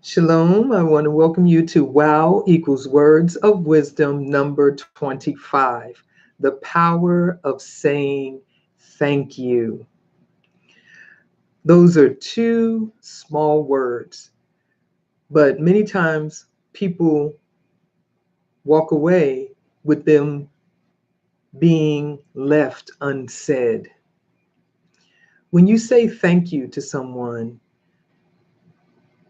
Shalom. I want to welcome you to Wow equals Words of Wisdom number 25. The power of saying thank you. Those are two small words, but many times people walk away with them being left unsaid. When you say thank you to someone,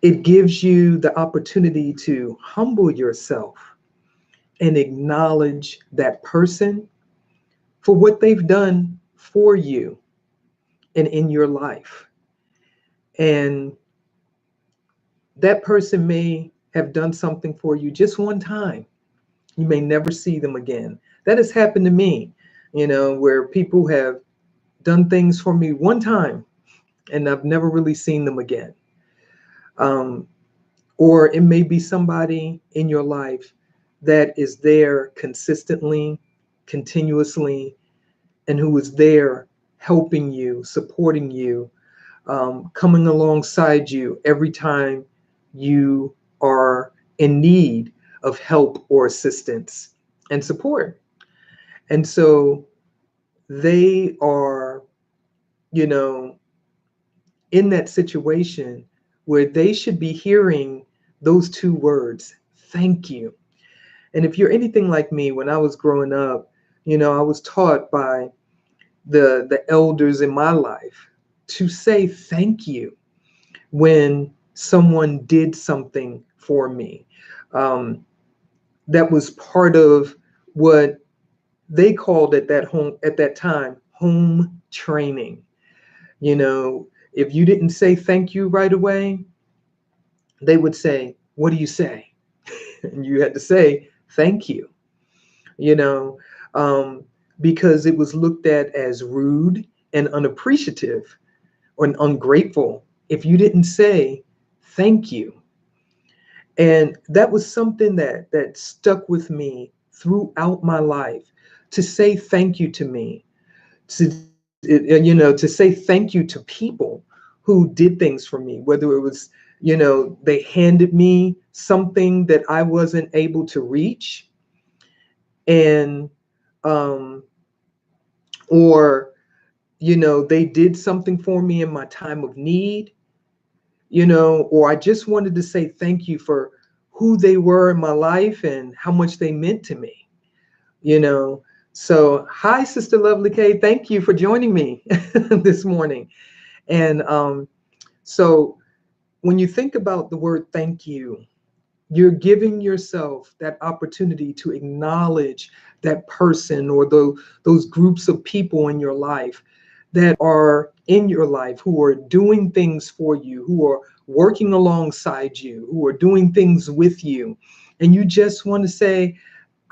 it gives you the opportunity to humble yourself and acknowledge that person for what they've done for you and in your life. And that person may have done something for you just one time. You may never see them again. That has happened to me, where people have done things for me one time and I've never really seen them again. Um, or it may be somebody in your life that is there consistently, continuously, and who is there helping you, supporting you, coming alongside you every time you are in need of help or assistance and support. And so they are, you know, in that situation where they should be hearing those two words, thank you. And if you're anything like me, when I was growing up, I was taught by the elders in my life to say thank you when someone did something for me. Um, that was part of what they called at that time home training. If you didn't say thank you right away, they would say, "What do you say?" And you had to say thank you. You know, um, because it was looked at as rude and unappreciative or ungrateful if you didn't say thank you. And that was something that stuck with me throughout my life, to say thank you to me, to say thank you to people who did things for me, whether it was, they handed me something that I wasn't able to reach, and um or they did something for me in my time of need, or I just wanted to say thank you for who they were in my life and how much they meant to me, you know. So, hi, Sister Lovely K. Thank you for joining me this morning. And so, when you think about the word thank you, you're giving yourself that opportunity to acknowledge that person or those groups of people in your life that are in your life, who are doing things for you, who are working alongside you, who are doing things with you. And you just want to say,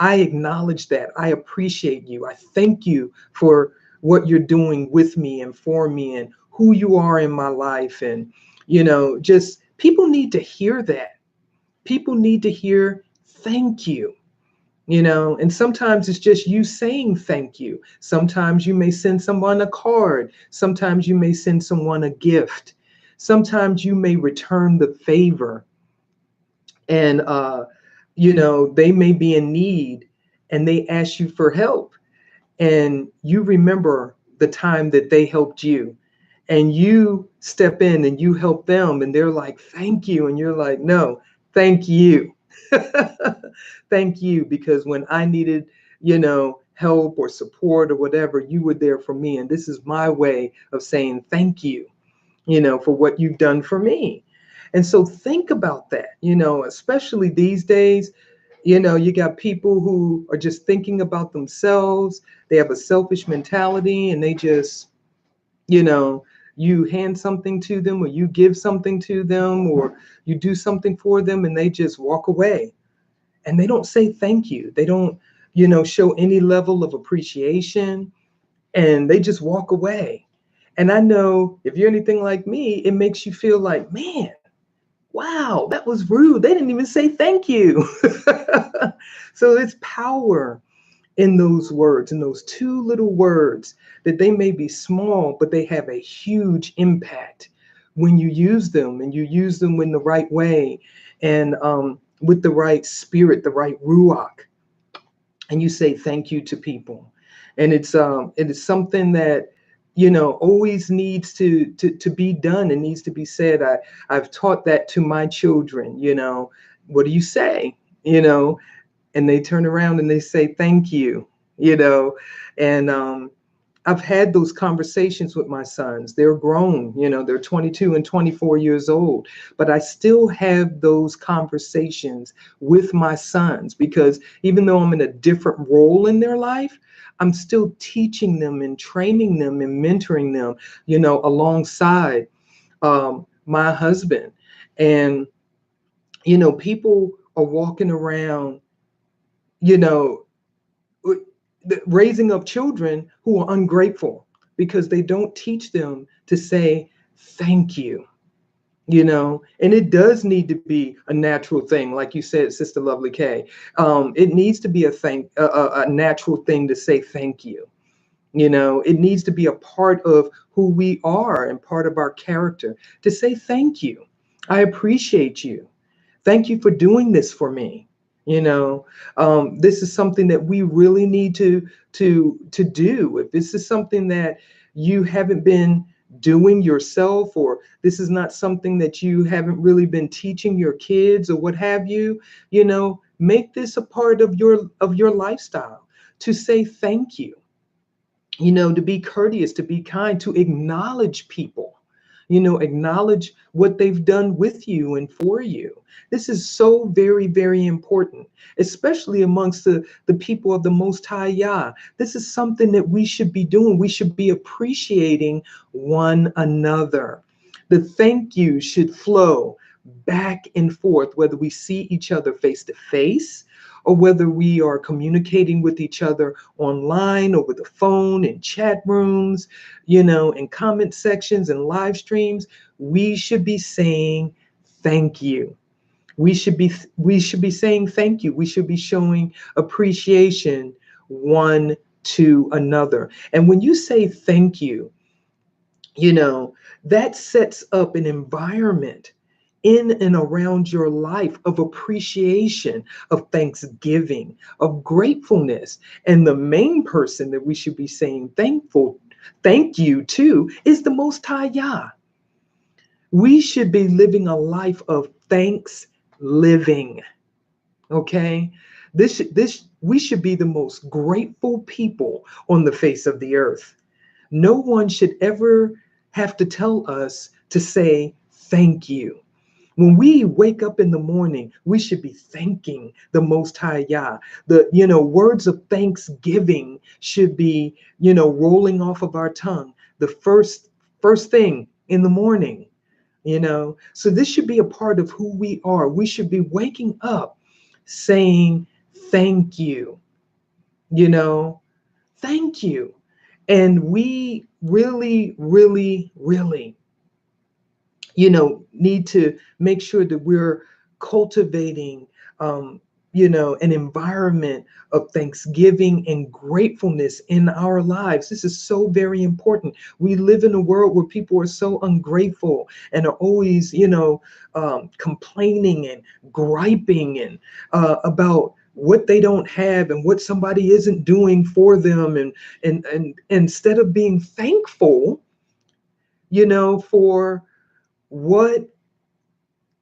I acknowledge that. I appreciate you. I thank you for what you're doing with me and for me and who you are in my life. And, just people need to hear that. People need to hear thank you. And sometimes it's just you saying thank you. Sometimes you may send someone a card. Sometimes you may send someone a gift. Sometimes you may return the favor. And they may be in need and they ask you for help, and you remember the time that they helped you, and you step in and you help them, and they're like, thank you, and you're like, no, thank you. Thank you, because when I needed, help or support or whatever, you were there for me, and this is my way of saying thank you, for what you've done for me. And so think about that, especially these days. You got people who are just thinking about themselves. They have a selfish mentality, and they just, you know, you hand something to them, or you give something to them, or you do something for them, and they just walk away. And they don't say thank you. They don't, show any level of appreciation, and they just walk away. And I know if you're anything like me, it makes you feel like, man, wow, that was rude. They didn't even say thank you. So it's power in those words, in those two little words, that they may be small, but they have a huge impact when you use them, and you use them in the right way, and with the right spirit, the right ruach, and you say thank you to people. And it is something that, always needs to be done and needs to be said. I've taught that to my children. What do you say? And they turn around and they say thank you. you know and I've had those conversations with my sons. They're grown, they're 22 and 24 years old, but I still have those conversations with my sons, because even though I'm in a different role in their life, I'm still teaching them and training them and mentoring them, alongside my husband. And, people are walking around, you know, raising up children who are ungrateful because they don't teach them to say thank you. And it does need to be a natural thing, like you said, Sister Lovely K. It needs to be a natural thing to say thank you. It needs to be a part of who we are and part of our character to say thank you. I appreciate you. Thank you for doing this for me. This is something that we really need to do. If this is something that you haven't been doing yourself, or this is not something that you haven't really been teaching your kids or what have you, make this a part of your lifestyle, to say thank you, to be courteous, to be kind, to acknowledge people, acknowledge what they've done with you and for you. This is so very, very important, especially amongst the people of the Most High Yah. This is something that we should be doing. We should be appreciating one another. The thank you should flow back and forth, whether we see each other face to face, or whether we are communicating with each other online, over the phone, in chat rooms, in comment sections and live streams. We should be saying thank you. We should be saying thank you. We should be showing appreciation one to another. And when you say thank you, that sets up an environment in and around your life of appreciation, of thanksgiving, of gratefulness. And the main person that we should be saying thank you to, is the Most High Yah. We should be living a life of thanks living. Okay? We should be the most grateful people on the face of the earth. No one should ever have to tell us to say thank you. When we wake up in the morning, we should be thanking the Most High Yah. The words of thanksgiving should be rolling off of our tongue the first thing in the morning. So this should be a part of who we are. We should be waking up saying thank you. Thank you. And we really, really, really need to make sure that we're cultivating, an environment of thanksgiving and gratefulness in our lives. This is so very important. We live in a world where people are so ungrateful and are always, complaining and griping and about what they don't have and what somebody isn't doing for them, and instead of being thankful, for what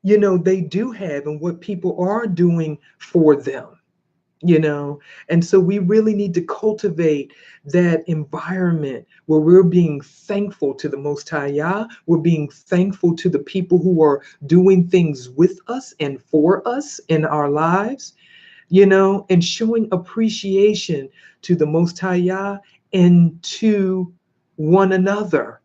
they do have and what people are doing for them. And so we really need to cultivate that environment where we're being thankful to the Most High Yah. We're being thankful to the people who are doing things with us and for us in our lives, and showing appreciation to the Most High Yah and to one another.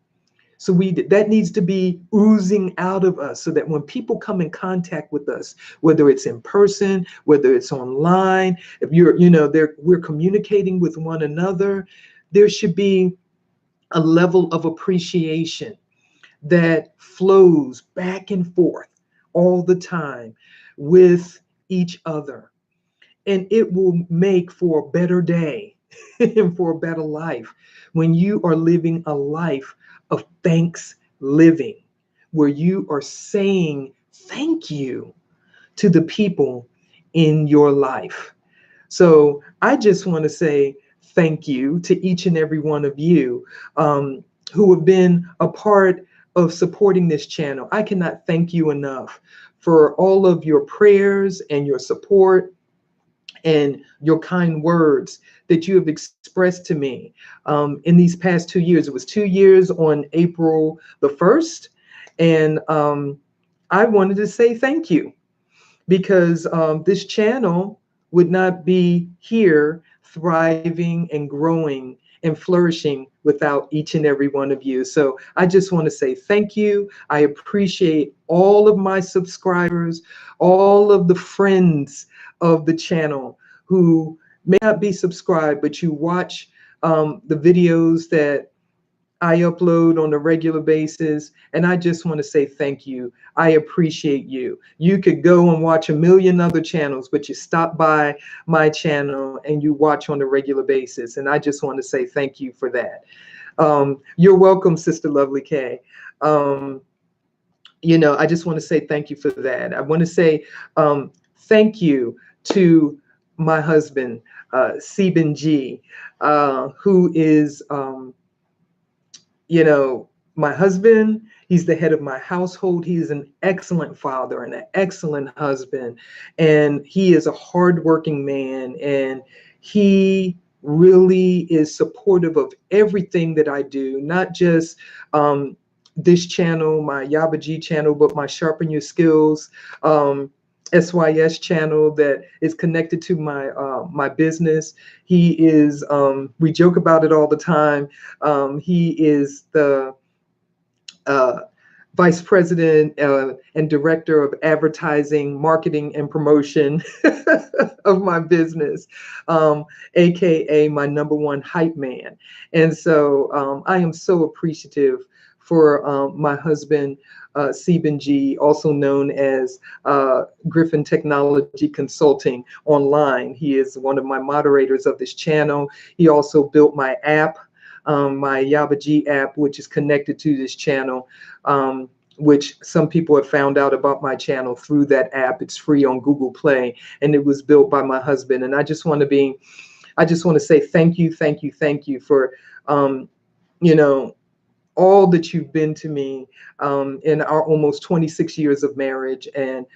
So that needs to be oozing out of us, so that when people come in contact with us, whether it's in person, whether it's online, if we're communicating with one another, there should be a level of appreciation that flows back and forth all the time with each other. And it will make for a better day and for a better life when you are living a life of thanks living, where you are saying thank you to the people in your life. So I just want to say thank you to each and every one of you who have been a part of supporting this channel. I cannot thank you enough for all of your prayers and your support and your kind words that you have expressed to me in these past 2 years. It was 2 years on April the 1st. And I wanted to say thank you because this channel would not be here thriving and growing and flourishing without each and every one of you. So I just want to say thank you. I appreciate all of my subscribers, all of the friends of the channel who may not be subscribed, but you watch the videos that I upload on a regular basis. And I just want to say thank you. I appreciate you. You could go and watch a million other channels, but you stop by my channel and you watch on a regular basis. And I just want to say thank you for that. You're welcome, Sister Lovely K. I just want to say thank you for that. I want to say thank you to my husband, Seben G, who is my husband. He's the head of my household. He is an excellent father and an excellent husband. And he is a hardworking man. And he really is supportive of everything that I do, not just this channel, my Yaba G channel, but my Sharpen Your Skills SYS channel that is connected to my business. He is, we joke about it all the time. He is the vice president and director of advertising, marketing, and promotion of my business, aka my #1 hype man. And so I am so appreciative for my husband, Seben G, also known as Griffin Technology Consulting online. He is one of my moderators of this channel. He also built my app, my Yaba G app, which is connected to this channel, which some people have found out about my channel through that app. It's free on Google Play, and it was built by my husband. And I just want to say thank you, thank you, thank you for, all that you've been to me in our almost 26 years of marriage. And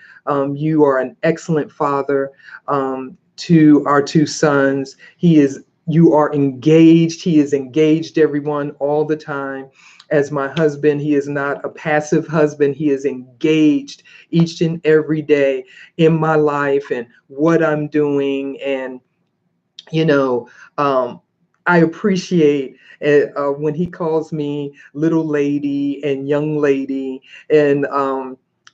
you are an excellent father to our 2 sons. You are engaged. He is engaged, everyone, all the time. As my husband, he is not a passive husband. He is engaged each and every day in my life and what I'm doing. And, I appreciate when he calls me little lady and young lady. And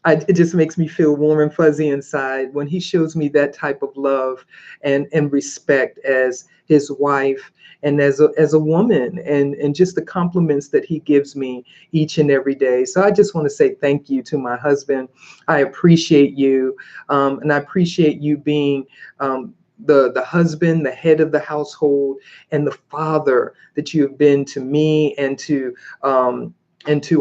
it just makes me feel warm and fuzzy inside when he shows me that type of love and respect as his wife and as a woman, and just the compliments that he gives me each and every day. So I just want to say thank you to my husband. I appreciate you, and I appreciate you being the husband, the head of the household, and the father that you have been to me and to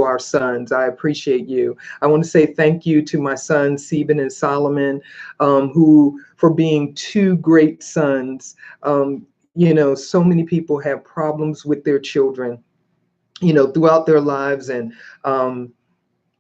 our sons. I appreciate you. I want to say thank you to my sons, Seben and Solomon, who for being 2 great sons. So many people have problems with their children, throughout their lives and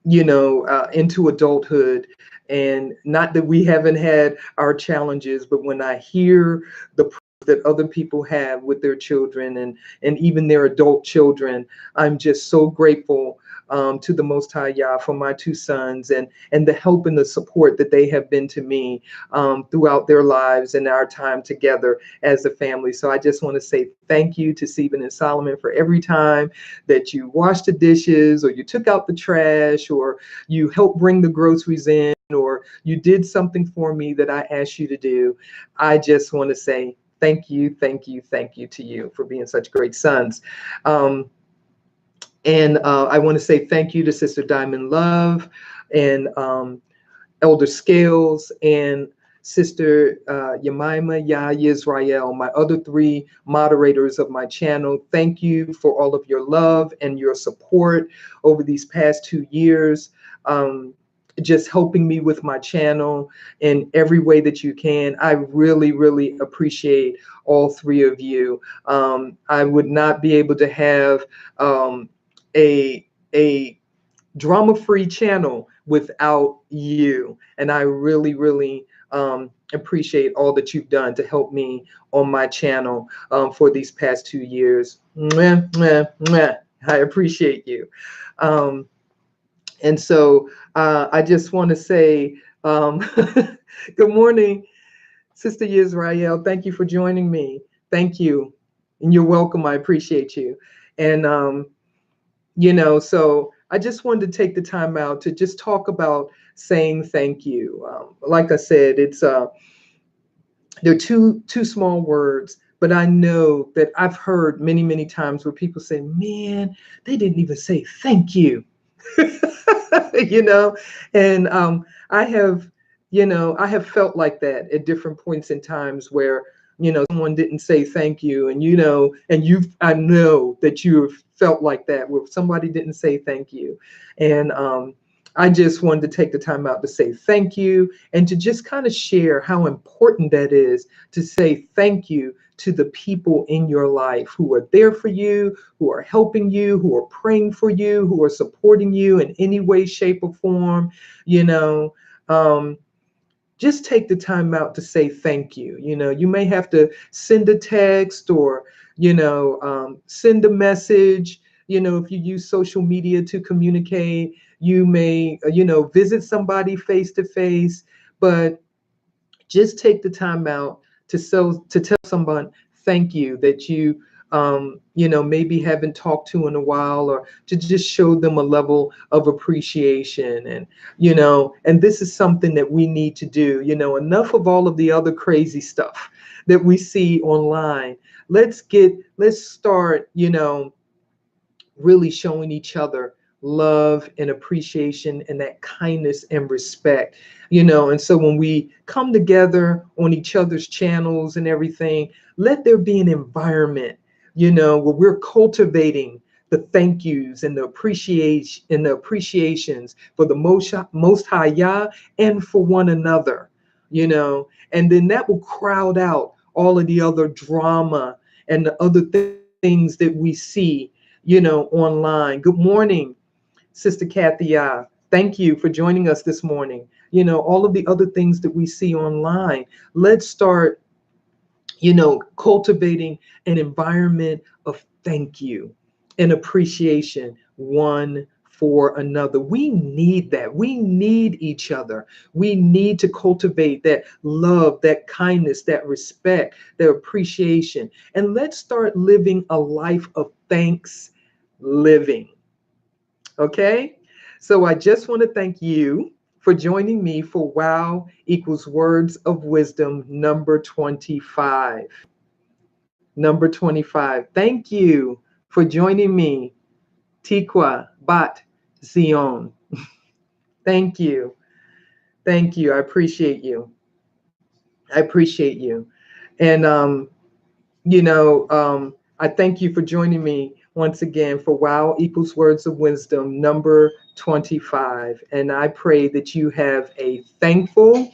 into adulthood. And not that we haven't had our challenges, but when I hear the that other people have with their children and even their adult children, I'm just so grateful to the Most High Yah for my 2 sons and the help and the support that they have been to me throughout their lives and our time together as a family. So I just want to say thank you to Seben and Solomon for every time that you washed the dishes or you took out the trash or you helped bring the groceries in or you did something for me that I asked you to do. I just want to say thank you, thank you, thank you to you for being such great sons. And I want to say thank you to Sister Diamond Love and Elder Scales and Sister Yemima, Yisrael, my other three moderators of my channel. Thank you for all of your love and your support over these past 2 years. Just helping me with my channel in every way that you can. I really, really appreciate all three of you. I would not be able to have a drama-free channel without you. And I really, really appreciate all that you've done to help me on my channel for these past 2 years. Mwah, mwah, mwah. I appreciate you. And so I just want to say good morning, Sister Yisrael. Thank you for joining me. Thank you. And you're welcome. I appreciate you. And, so I just wanted to take the time out to just talk about saying thank you. Like I said, they're two small words, but I know that I've heard many, many times where people say, man, they didn't even say thank you. And I have, I have felt like that at different points in times where, someone didn't say thank you. And, I know that you have felt like that where somebody didn't say thank you. And I just wanted to take the time out to say thank you and to just kind of share how important that is to say thank you to the people in your life who are there for you, who are helping you, who are praying for you, who are supporting you in any way, shape, or form. Just take the time out to say thank you. You may have to send a text or, send a message. If you use social media to communicate, you may, visit somebody face to face, but just take the time out to tell someone thank you that you maybe haven't talked to in a while, or to just show them a level of appreciation. And and this is something that we need to do. Enough of all of the other crazy stuff that we see online. Let's start really showing each other love and appreciation and that kindness and respect. And so when we come together on each other's channels and everything, let there be an environment, where we're cultivating the thank yous and the appreciations for the most high Yah and for one another, and then that will crowd out all of the other drama and the other things that we see online. Good morning, Sister Kathy. Thank you for joining us this morning. All of the other things that we see online. Let's start, cultivating an environment of thank you and appreciation one for another. We need that. We need each other. We need to cultivate that love, that kindness, that respect, that appreciation. And let's start living a life of thanks living. Okay? So I just want to thank you for joining me for WOW equals Words of Wisdom number 25. Number 25. Thank you for joining me, Tikwa Bat Zion. Thank you. Thank you. I appreciate you. I appreciate you. And, I thank you for joining me once again for WOW equals Words of Wisdom number 25. And I pray that you have a thankful,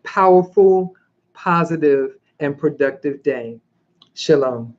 powerful, positive, and productive day. Shalom.